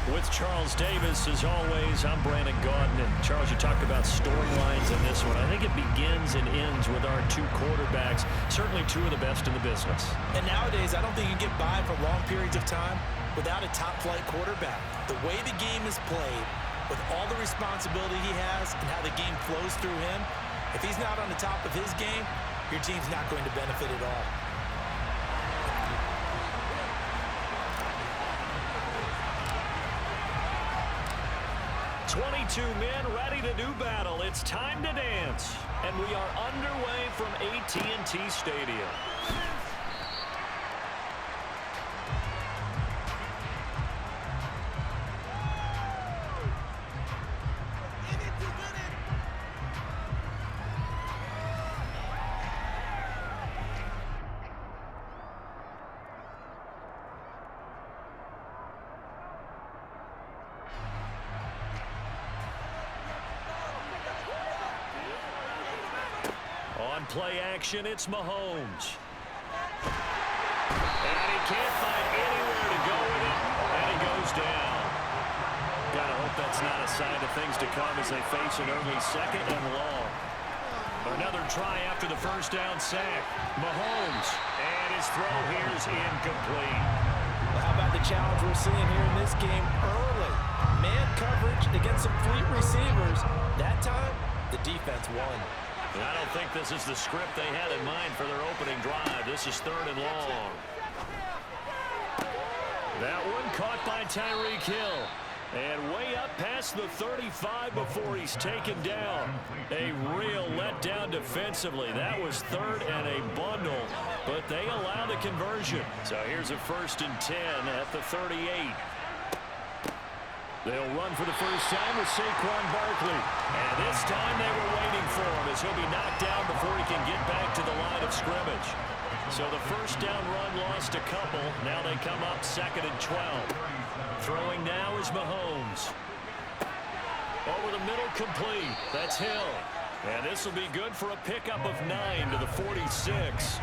With Charles Davis, as always, I'm Brandon Gaudin. And Charles, you talked about storylines in this one. I think it begins and ends with our two quarterbacks, certainly two of the best in the business. And nowadays, I don't think you can get by for long periods of time without a top-flight quarterback. The way the game is played, with all the responsibility he has and how the game flows through him, if he's not on the top of his game, your team's not going to benefit at all. "22 men ready to do battle. It's time to dance." And we are underway from AT&T Stadium. On play action, it's Mahomes. And he can't find anywhere to go with it, and he goes down. Gotta hope that's not a sign of things to come as they face an early second and long. Another try after the first down sack. Mahomes, and his throw here is incomplete. Well, how about the challenge we're seeing here in this game early? Man coverage against some fleet receivers. That time, the defense won. And I don't think this is the script they had in mind for their opening drive. This is 3rd and long. That one caught by Tyreek Hill. And way up past the 35 before he's taken down. A real letdown defensively. That was 3rd and a bundle, but they allow the conversion. So here's a 1st and 10 at the 38. They'll run for the first time with Saquon Barkley. And this time they were waiting for him as he'll be knocked down before he can get back to the line of scrimmage. So the first down run lost a couple. Now they come up 2nd and 12. Throwing now is Mahomes. Over the middle, complete. That's Hill. And this will be good for a pickup of 9 to the 46.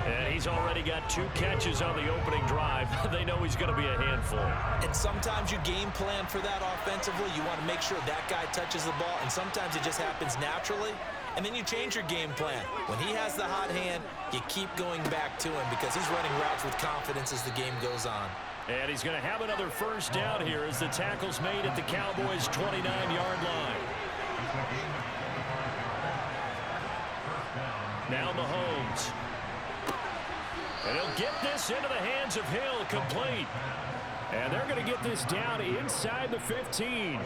And he's already got 2 catches on the opening drive. They know he's going to be a handful. And sometimes you game plan for that offensively. You want to make sure that guy touches the ball, and sometimes it just happens naturally. And then you change your game plan. When he has the hot hand, you keep going back to him because he's running routes with confidence as the game goes on. And he's going to have another first down here as the tackle's made at the Cowboys' 29-yard line. Now Mahomes. And he'll get this into the hands of Hill, complete. And they're going to get this down inside the 15.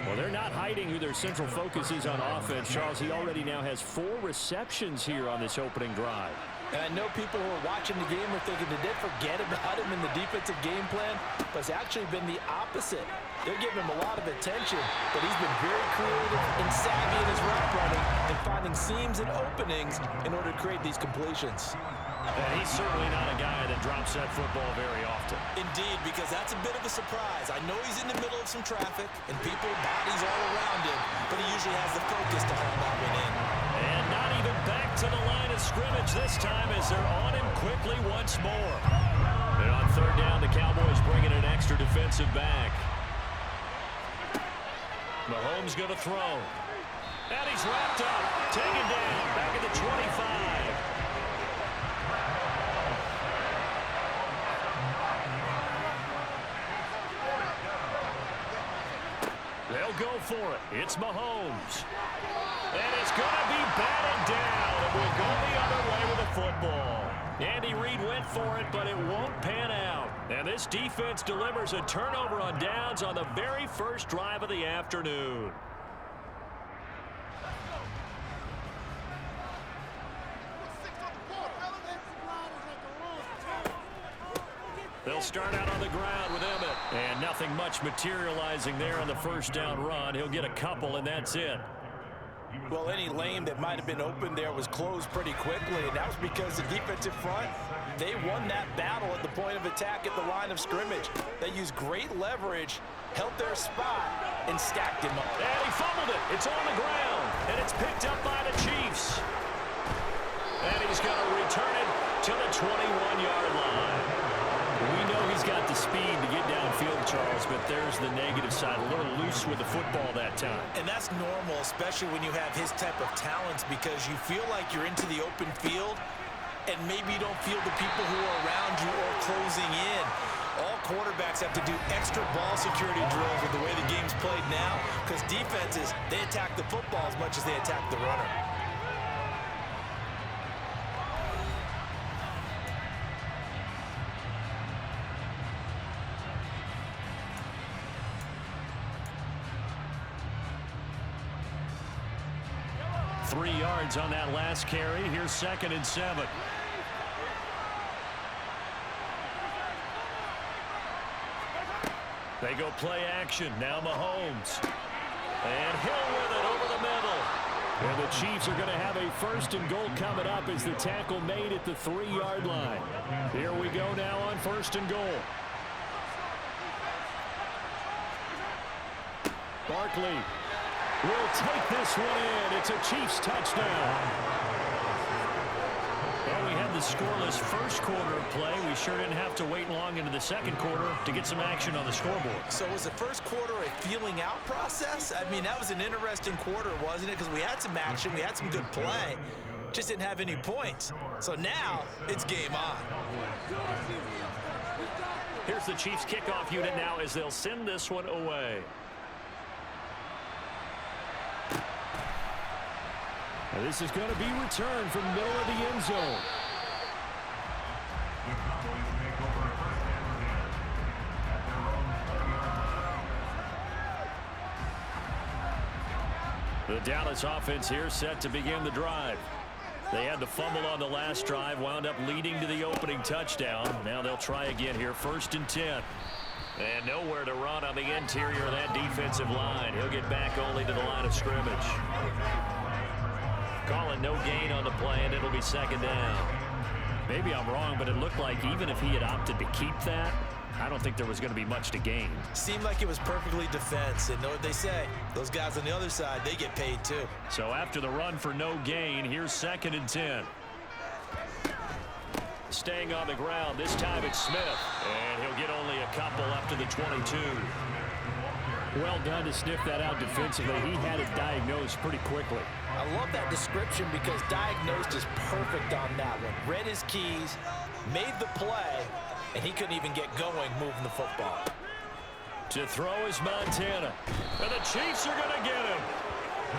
Well, they're not hiding who their central focus is on offense. Charles, he already now has 4 receptions here on this opening drive. And I know people who are watching the game are thinking, did they forget about him in the defensive game plan? But it's actually been the opposite. They're giving him a lot of attention, but he's been very creative and savvy in his route running and finding seams and openings in order to create these completions. And he's certainly not a guy that drops that football very often. Indeed, because that's a bit of a surprise. I know he's in the middle of some traffic and people, bodies all around him, but he usually has the focus to haul that one in. And not even back to the line of scrimmage this time as they're on him quickly once more. And on 3rd down, the Cowboys bring in an extra defensive back. Mahomes going to throw. And he's wrapped up, taken down, back at the 25. They'll go for it. It's Mahomes. And it's going to be batted down. And we'll go the other way with the football. Andy Reid went for it, but it won't pan out. And this defense delivers a turnover on downs on the very first drive of the afternoon. They'll start out on the ground with Emmett. And nothing much materializing there on the first down run. He'll get a couple, and that's it. Well, any lane that might have been open there was closed pretty quickly, and that was because the defensive front, they won that battle at the point of attack at the line of scrimmage. They used great leverage, held their spot, and stacked him up. And he fumbled it. It's on the ground, and it's picked up by the Chiefs. And he's going to return it to the 21-yard line. We know he's got the speed to get downfield, Charles, but there's the negative side. A little loose with the football that time. And that's normal, especially when you have his type of talents, because you feel like you're into the open field, and maybe you don't feel the people who are around you or closing in. All quarterbacks have to do extra ball security drills with the way the game's played now, because defenses, they attack the football as much as they attack the runner. 3 yards on that last carry. Here's 2nd and 7. They go play action. Now Mahomes. And Hill with it over the middle. And the Chiefs are going to have a 1st and goal coming up as the tackle made at the 3-yard line. Here we go now on 1st and goal. Barkley will take this one in. It's a Chiefs touchdown. Well, we had the scoreless first quarter of play. We sure didn't have to wait long into the second quarter to get some action on the scoreboard. So was the first quarter a feeling out process? I mean, that was an interesting quarter, wasn't it? Because we had some action, we had some good play, just didn't have any points. So now it's game on. Here's the Chiefs kickoff unit now as they'll send this one away. And this is going to be returned from the middle of the end zone. The Dallas offense here set to begin the drive. They had the fumble on the last drive, wound up leading to the opening touchdown. Now they'll try again here, 1st and 10. And nowhere to run on the interior of that defensive line. He'll get back only to the line of scrimmage. Calling no gain on the play, and it'll be 2nd down. Maybe I'm wrong, but it looked like even if he had opted to keep that, I don't think there was going to be much to gain. Seemed like it was perfectly defense, and know what they say. Those guys on the other side, they get paid too. So after the run for no gain, here's 2nd and 10. Staying on the ground, this time it's Smith. And he'll get only a couple up to the 22. Well done to sniff that out defensively. He had it diagnosed pretty quickly. I love that description because diagnosed is perfect on that one. Read his keys, made the play, and he couldn't even get going moving the football. To throw is Montana. And the Chiefs are going to get him.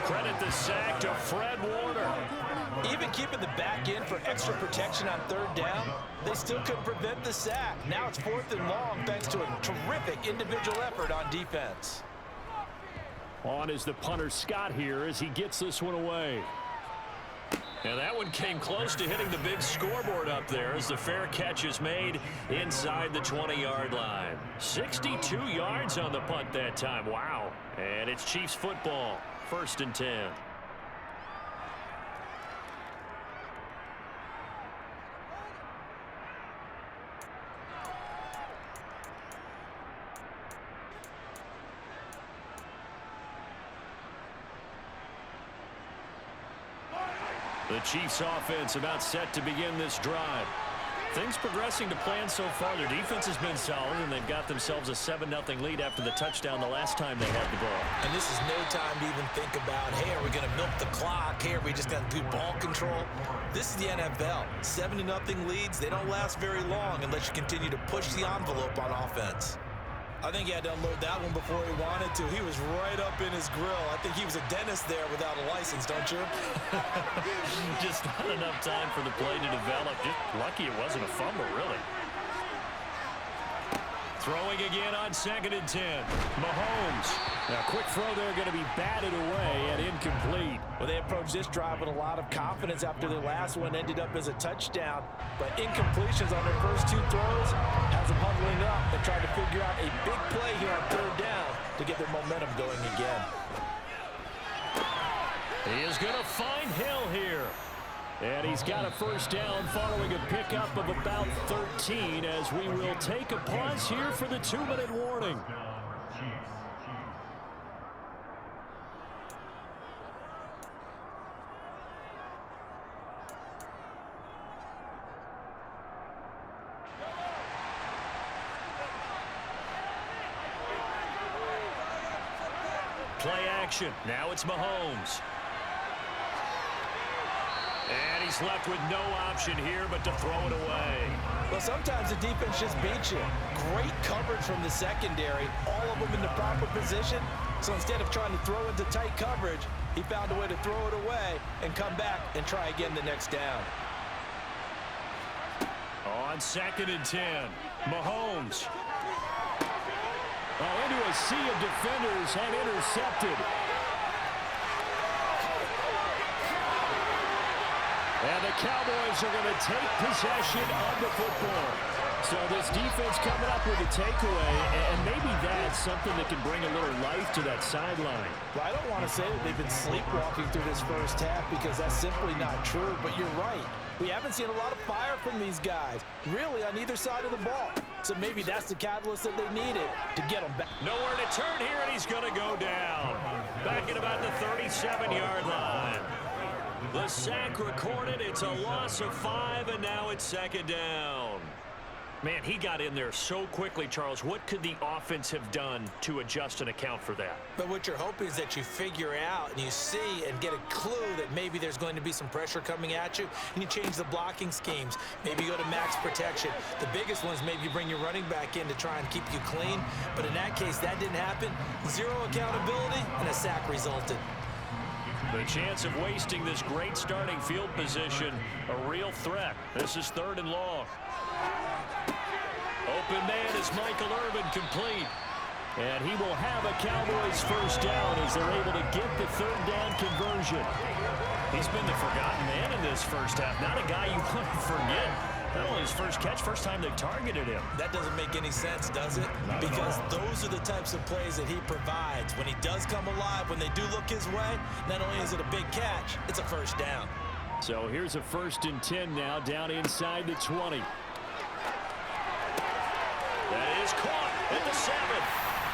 Credit the sack to Fred Warner. Even keeping the back end for extra protection on 3rd down, they still couldn't prevent the sack. Now it's 4th and long thanks to a terrific individual effort on defense. On is the punter Scott here as he gets this one away. And that one came close to hitting the big scoreboard up there as the fair catch is made inside the 20-yard line. 62 yards on the punt that time. Wow. And it's Chiefs football. 1st and 10. The Chiefs offense about set to begin this drive. Things progressing to plan so far. Their defense has been solid, and they've got themselves a 7-0 lead after the touchdown the last time they had the ball. And this is no time to even think about, hey, are we going to milk the clock? Hey, are we just going to do ball control? This is the NFL. 7-0 leads, they don't last very long unless you continue to push the envelope on offense. I think he had to unload that one before he wanted to. He was right up in his grill. I think he was a dentist there without a license, don't you? Just not enough time for the play to develop. Just lucky it wasn't a fumble, really. Throwing again on 2nd and 10. Mahomes. Now, quick throw there going to be batted away and incomplete. Well, they approached this drive with a lot of confidence after their last one ended up as a touchdown. But incompletions on their first 2 throws has them huddling up and trying to figure out a big play here on 3rd down to get their momentum going again. He is going to find Hill here. And he's got a first down following a pickup of about 13 as we will take a pause here for the 2-minute warning. Play action. Now it's Mahomes. And he's left with no option here but to throw it away. Well, sometimes the defense just beats you. Great coverage from the secondary, all of them in the proper position. So instead of trying to throw into tight coverage, he found a way to throw it away and come back and try again the next down. On 2nd and 10, Mahomes. Oh, into a sea of defenders and intercepted. And the Cowboys are going to take possession of the football. So this defense coming up with a takeaway, and maybe that's something that can bring a little life to that sideline. Well, I don't want to say that they've been sleepwalking through this first half because that's simply not true, but you're right. We haven't seen a lot of fire from these guys, really, on either side of the ball. So maybe that's the catalyst that they needed to get them back. Nowhere to turn here, and he's going to go down. Back at about the 37-yard line. The sack recorded. It's a loss of 5, and now it's 2nd down. Man, he got in there so quickly, Charles. What could the offense have done to adjust and account for that? But what you're hoping is that you figure out and you see and get a clue that maybe there's going to be some pressure coming at you, and you change the blocking schemes. Maybe you go to max protection. The biggest one is maybe you bring your running back in to try and keep you clean. But in that case, that didn't happen. 0 accountability, and a sack resulted. The chance of wasting this great starting field position, a real threat. This is 3rd and long. Open man is Michael Irvin, complete. And he will have a Cowboys first down as they're able to get the 3rd down conversion. He's been the forgotten man in this first half. Not a guy you want to forget. Not only his first catch, first time they targeted him. That doesn't make any sense, does it? Because those are the types of plays that he provides. When he does come alive, when they do look his way, not only is it a big catch, it's a first down. So here's a 1st and 10 now, down inside the 20. That is caught at the 7.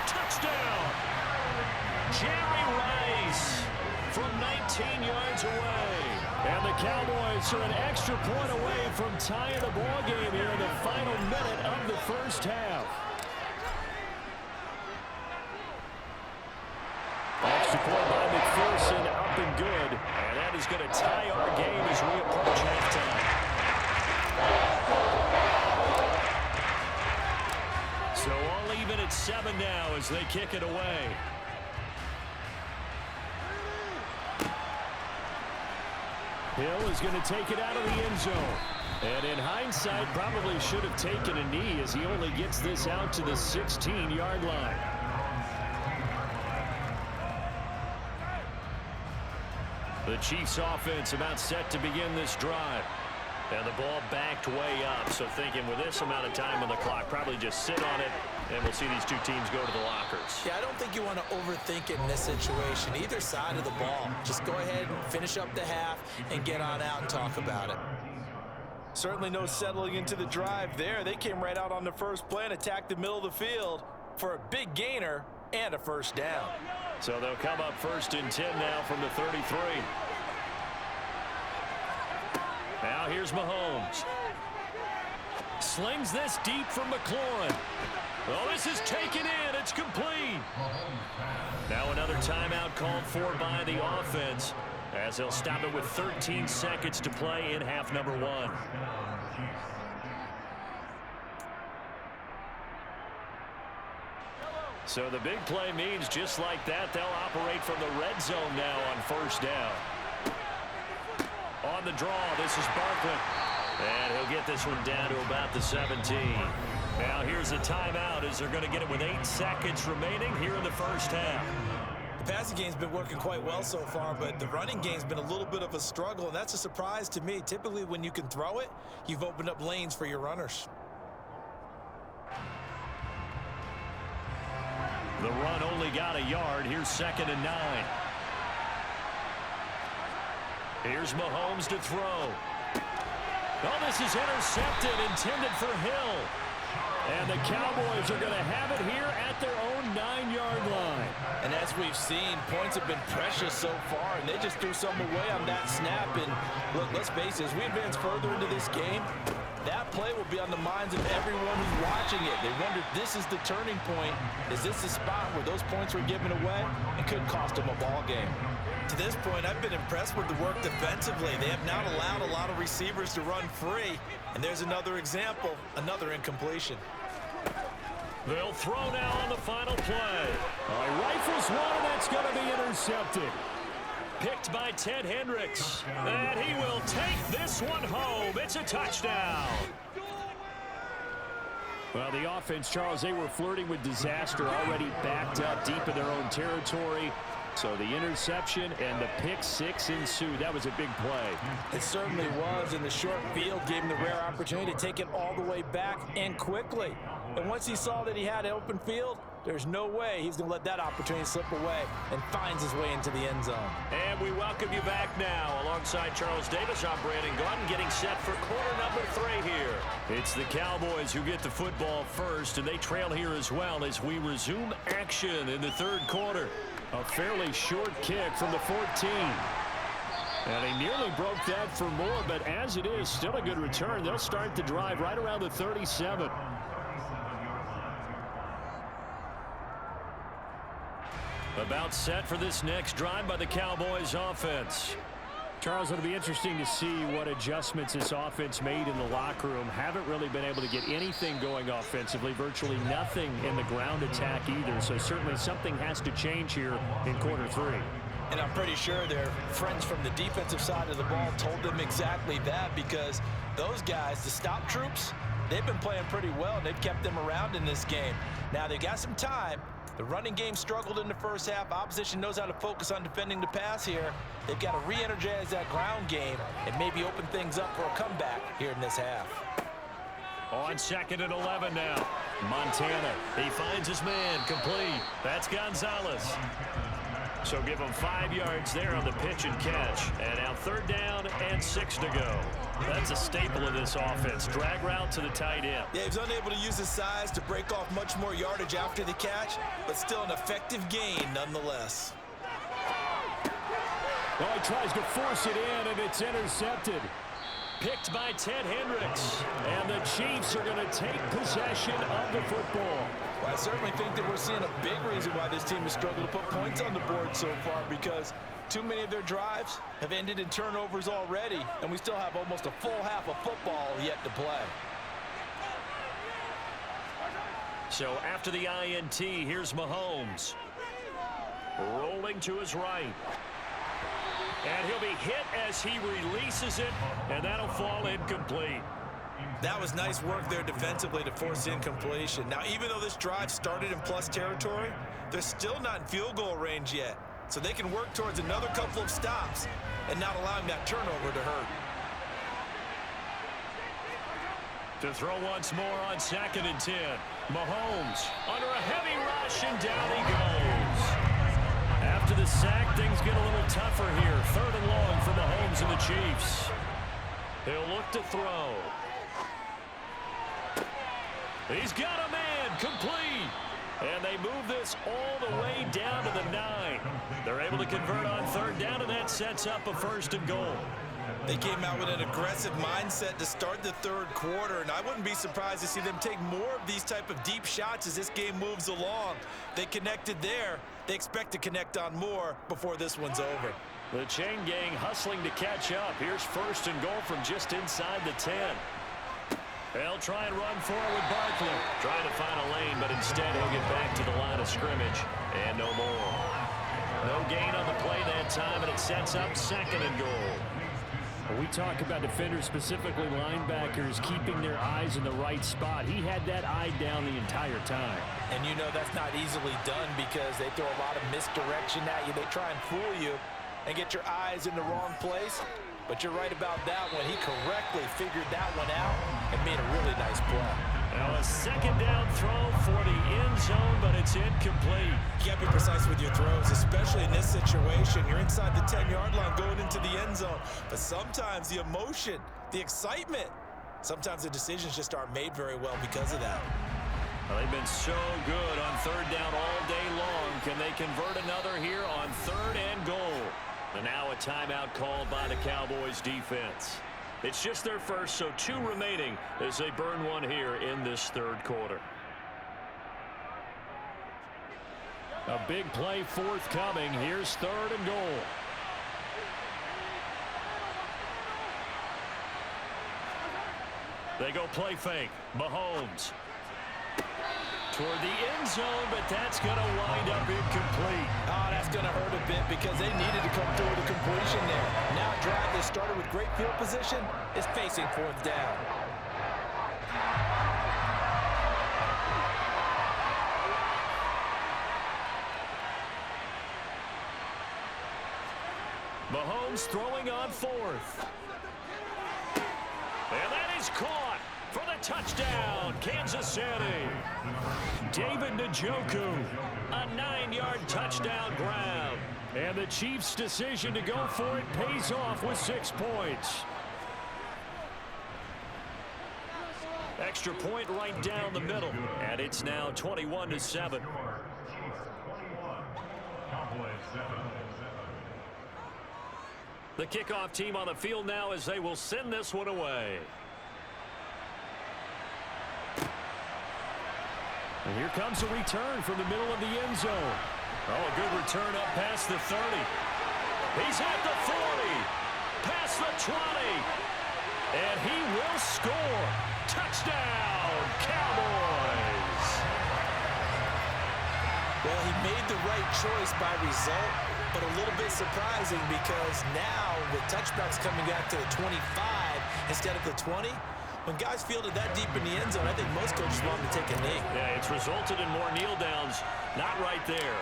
Touchdown. Jerry Rice from 19 yards away. And the Cowboys are an extra point away from tying the ball game here in the final minute of the first half. Extra point by McPherson, up and good. And that is going to tie our game as we approach halftime. So all even at 7 now as they kick it away. Hill is going to take it out of the end zone. And in hindsight, probably should have taken a knee as he only gets this out to the 16-yard line. The Chiefs offense about set to begin this drive. And the ball backed way up, so thinking with this amount of time on the clock, probably just sit on it, and we'll see these two teams go to the lockers. Yeah, I don't think you want to overthink it in this situation, either side of the ball. Just go ahead and finish up the half and get on out and talk about it. Certainly no settling into the drive there. They came right out on the first play and attacked the middle of the field for a big gainer and a first down. So they'll come up 1st and 10 now from the 33. Now here's Mahomes. Slings this deep from McLaurin. Oh, this is taken in. It's complete. Now another timeout called for by the offense as they'll stop it with 13 seconds to play in half number 1. So the big play means just like that, they'll operate from the red zone now on first down. On the draw, this is Barkley. And he'll get this one down to about the 17. Now here's a timeout as they're going to get it with 8 seconds remaining here in the first half. The passing game's been working quite well so far, but the running game's been a little bit of a struggle, and that's a surprise to me. Typically, when you can throw it, you've opened up lanes for your runners. The run only got a yard. Here's 2nd and 9. Here's Mahomes to throw. Oh, this is intercepted, intended for Hill. And the Cowboys are going to have it here at their own 9-yard line. And as we've seen, points have been precious so far, and they just threw some away on that snap. And look, let's face it, as we advance further into this game, that play will be on the minds of everyone who's watching it. They wonder, this is the turning point. Is this the spot where those points were given away and could cost them a ball game? To this point, I've been impressed with the work defensively. They have not allowed a lot of receivers to run free. And there's another example, another incompletion. They'll throw now on the final play. Rifles one, and that's going to be intercepted. Picked by Ted Hendricks. And he will take this one home. It's a touchdown. Well, the offense, Charles, they were flirting with disaster, already backed up deep in their own territory. So the interception and the pick six ensued. That was a big play. It certainly was, and the short field gave him the rare opportunity to take it all the way back and quickly. And once he saw that he had an open field, there's no way he's going to let that opportunity slip away, and finds his way into the end zone. And we welcome you back now. Alongside Charles Davis, I'm Brandon Gaudin, getting set for quarter number 3 here. It's the Cowboys who get the football first, and they trail here as well as we resume action in the 3rd quarter. A fairly short kick from the 14. And he nearly broke that for more, but as it is, still a good return. They'll start the drive right around the 37. About set for this next drive by the Cowboys offense. Charles, it'll be interesting to see what adjustments this offense made in the locker room. Haven't really been able to get anything going offensively, virtually nothing in the ground attack either. So certainly something has to change here in quarter 3. And I'm pretty sure their friends from the defensive side of the ball told them exactly that, because those guys, the stop troops, they've been playing pretty well, and they've kept them around in this game. Now, they've got some time. The running game struggled in the first half. Opposition knows how to focus on defending the pass here. They've got to re-energize that ground game and maybe open things up for a comeback here in this half. On 2nd and 11 now. Montana, he finds his man, complete. That's Gonzalez. So give him 5 yards there on the pitch and catch. And now 3rd down and 6 to go. That's a staple of this offense. Drag route to the tight end. Yeah, he's unable to use his size to break off much more yardage after the catch, but still an effective gain nonetheless. Well, he tries to force it in, and it's intercepted. Picked by Ted Hendricks. And the Chiefs are going to take possession of the football. Well, I certainly think that we're seeing a big reason why this team has struggled to put points on the board so far, because too many of their drives have ended in turnovers already, and we still have almost a full half of football yet to play. So after the INT, here's Mahomes. Rolling to his right. And he'll be hit as he releases it, and that'll fall incomplete. That was nice work there defensively to force incompletion. Now, even though this drive started in plus territory, they're still not in field goal range yet. So they can work towards another couple of stops and not allowing that turnover to hurt. To throw once more on 2nd and 10. Mahomes under a heavy rush, and down he goes. After the sack, things get a little tougher here. 3rd and long for Mahomes and the Chiefs. He'll look to throw. He's got a man, complete. And they move this all the way down to the 9. They're able to convert on 3rd down, and that sets up a 1st and goal. They came out with an aggressive mindset to start the 3rd quarter, and I wouldn't be surprised to see them take more of these type of deep shots as this game moves along. They connected there. They expect to connect on more before this one's over. The chain gang hustling to catch up. Here's 1st and goal from just inside the 10. They'll try and run forward with Barkley. Trying to find a lane, but instead he'll get back to the line of scrimmage. And no more. No gain on the play that time, and it sets up 2nd and goal. We talk about defenders, specifically linebackers, keeping their eyes in the right spot. He had that eye down the entire time. And you know that's not easily done because they throw a lot of misdirection at you. They try and fool you and get your eyes in the wrong place. But you're right about that one. He correctly figured that one out and made a really nice play. Now a 2nd down throw for the end zone, but it's incomplete. You got to be precise with your throws, especially in this situation. You're inside the 10-yard line going into the end zone. But sometimes the emotion, the excitement, sometimes the decisions just aren't made very well because of that. Well, they've been so good on 3rd down all day long. Can they convert another here on 3rd and goal? And now a timeout called by the Cowboys defense. It's just their first, so 2 remaining as they burn one here in this 3rd quarter. A big play forthcoming. Here's 3rd and goal. They go play fake. Mahomes toward the end zone, but that's going to wind up incomplete. Oh, that's going to hurt a bit because they needed to come through with a completion there. Now a drive that started with great field position is facing 4th down. Mahomes throwing on 4th. And that is caught for the touchdown, Kansas City. David Njoku, a 9-yard touchdown grab. And the Chiefs' decision to go for it pays off with 6 points. Extra point right down the middle, and it's now 21-7. The kickoff team on the field now as they will send this one away. And here comes a return from the middle of the end zone. Oh, a good return up past the 30. He's at the 40, past the 20, and he will score. Touchdown, Cowboys. Well, he made the right choice by result, but a little bit surprising because now with touchdowns coming back to the 25 instead of the 20, when guys fielded that deep in the end zone, I think most coaches want them to take a knee. Yeah, it's resulted in more kneel downs. Not right there.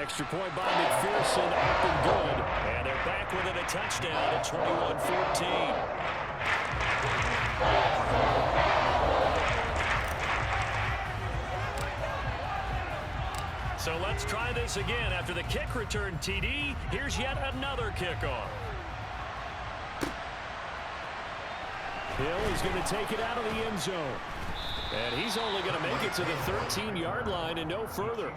Extra point by McPherson, up and good. And they're back within a touchdown at 21-14. So let's try this again. After the kick return TD, here's yet another kickoff. Hill is going to take it out of the end zone. And he's only going to make it to the 13-yard line and no further.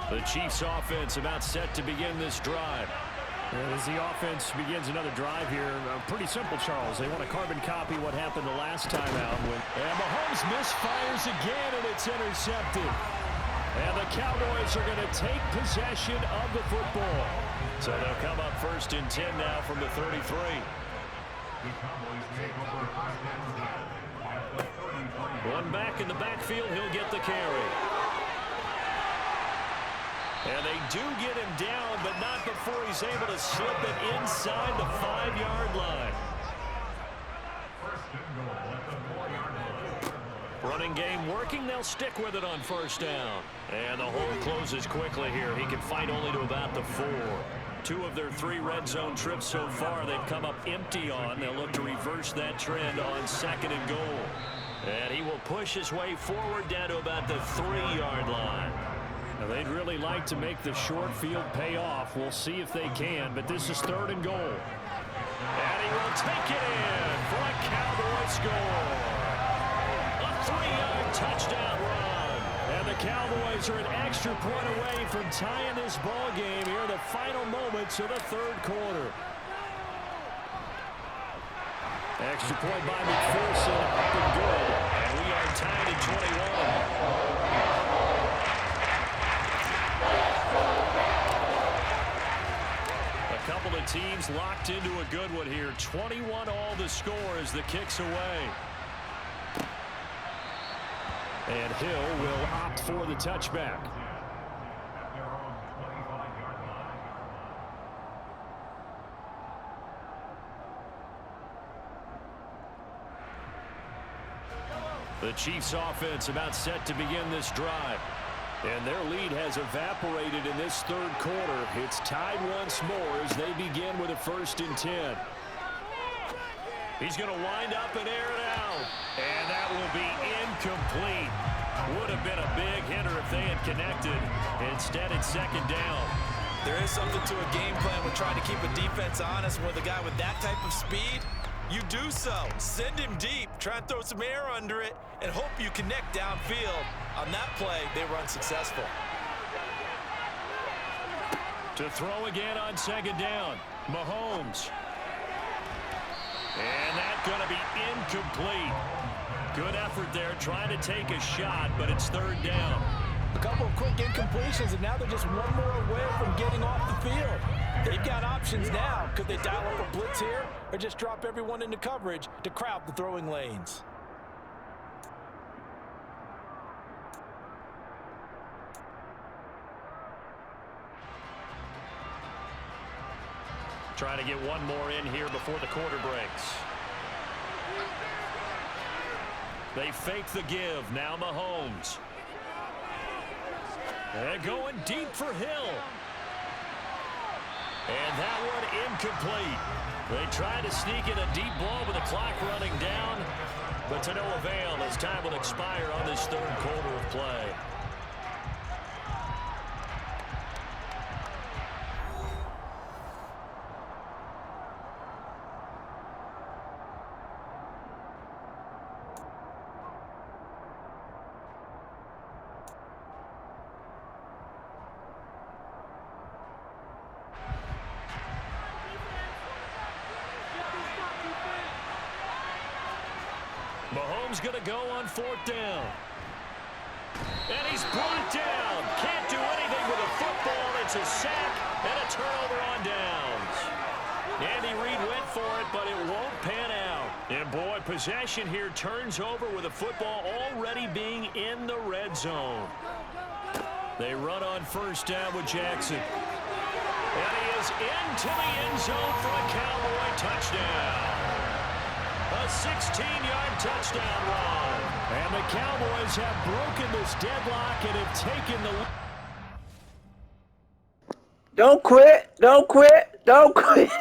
The Chiefs offense about set to begin this drive. As the offense begins another drive here, pretty simple, Charles. They want to carbon copy what happened the last time out. And Mahomes misfires again, and it's intercepted. And the Cowboys are going to take possession of the football. So they'll come up 1st and 10 now from the 33. One back in the backfield, he'll get the carry. And they do get him down, but not before he's able to slip it inside the 5-yard line. Running game working. They'll stick with it on 1st down. And the hole closes quickly here. He can fight only to about the 4. 2 of their 3 red zone trips so far they've come up empty on. They'll look to reverse that trend on 2nd and goal. And he will push his way forward down to about the 3-yard line. Now, they'd really like to make the short field pay off. We'll see if they can, but this is 3rd and goal. And he will take it in for a Cowboy score. A 3-yard touchdown run. And the Cowboys are an extra point away from tying this ball game here in the final moments of the third quarter. Extra point by McPherson, up and good. And we are tied at 21. A couple of teams locked into a good one here. 21 all the score as the kick's away. And Hill will opt for the touchback. The Chiefs offense about set to begin this drive. And their lead has evaporated in this third quarter. It's tied once more as they begin with a 1st and 10. He's going to wind up and air it out. And that will be incomplete. Would have been a big hitter if they had connected. Instead, it's 2nd down. There is something to a game plan with trying to keep a defense honest. With a guy with that type of speed, you do so. Send him deep. Try and throw some air under it and hope you connect downfield. On that play, they were unsuccessful. To throw again on 2nd down. Mahomes. And that's going to be incomplete. Good effort there, trying to take a shot, but it's 3rd down. A couple of quick incompletions, and now they're just one more away from getting off the field. They've got options now. Could they dial up a blitz here or just drop everyone into coverage to crowd the throwing lanes? Trying to get one more in here before the quarter breaks. They fake the give. Now Mahomes. And going deep for Hill. And that one incomplete. They tried to sneak in a deep ball with the clock running down, but to no avail as time will expire on this third quarter of play. Mahomes going to go on 4th down. And he's brought down. Can't do anything with a football. It's a sack and a turnover on downs. Andy Reid went for it, but it won't pan out. And boy, possession here turns over with the football already being in the red zone. They run on 1st down with Jackson. And he is into the end zone for a Cowboy touchdown. A 16-yard touchdown run. And the Cowboys have broken this deadlock and have taken the... Don't quit. Don't quit. Don't quit.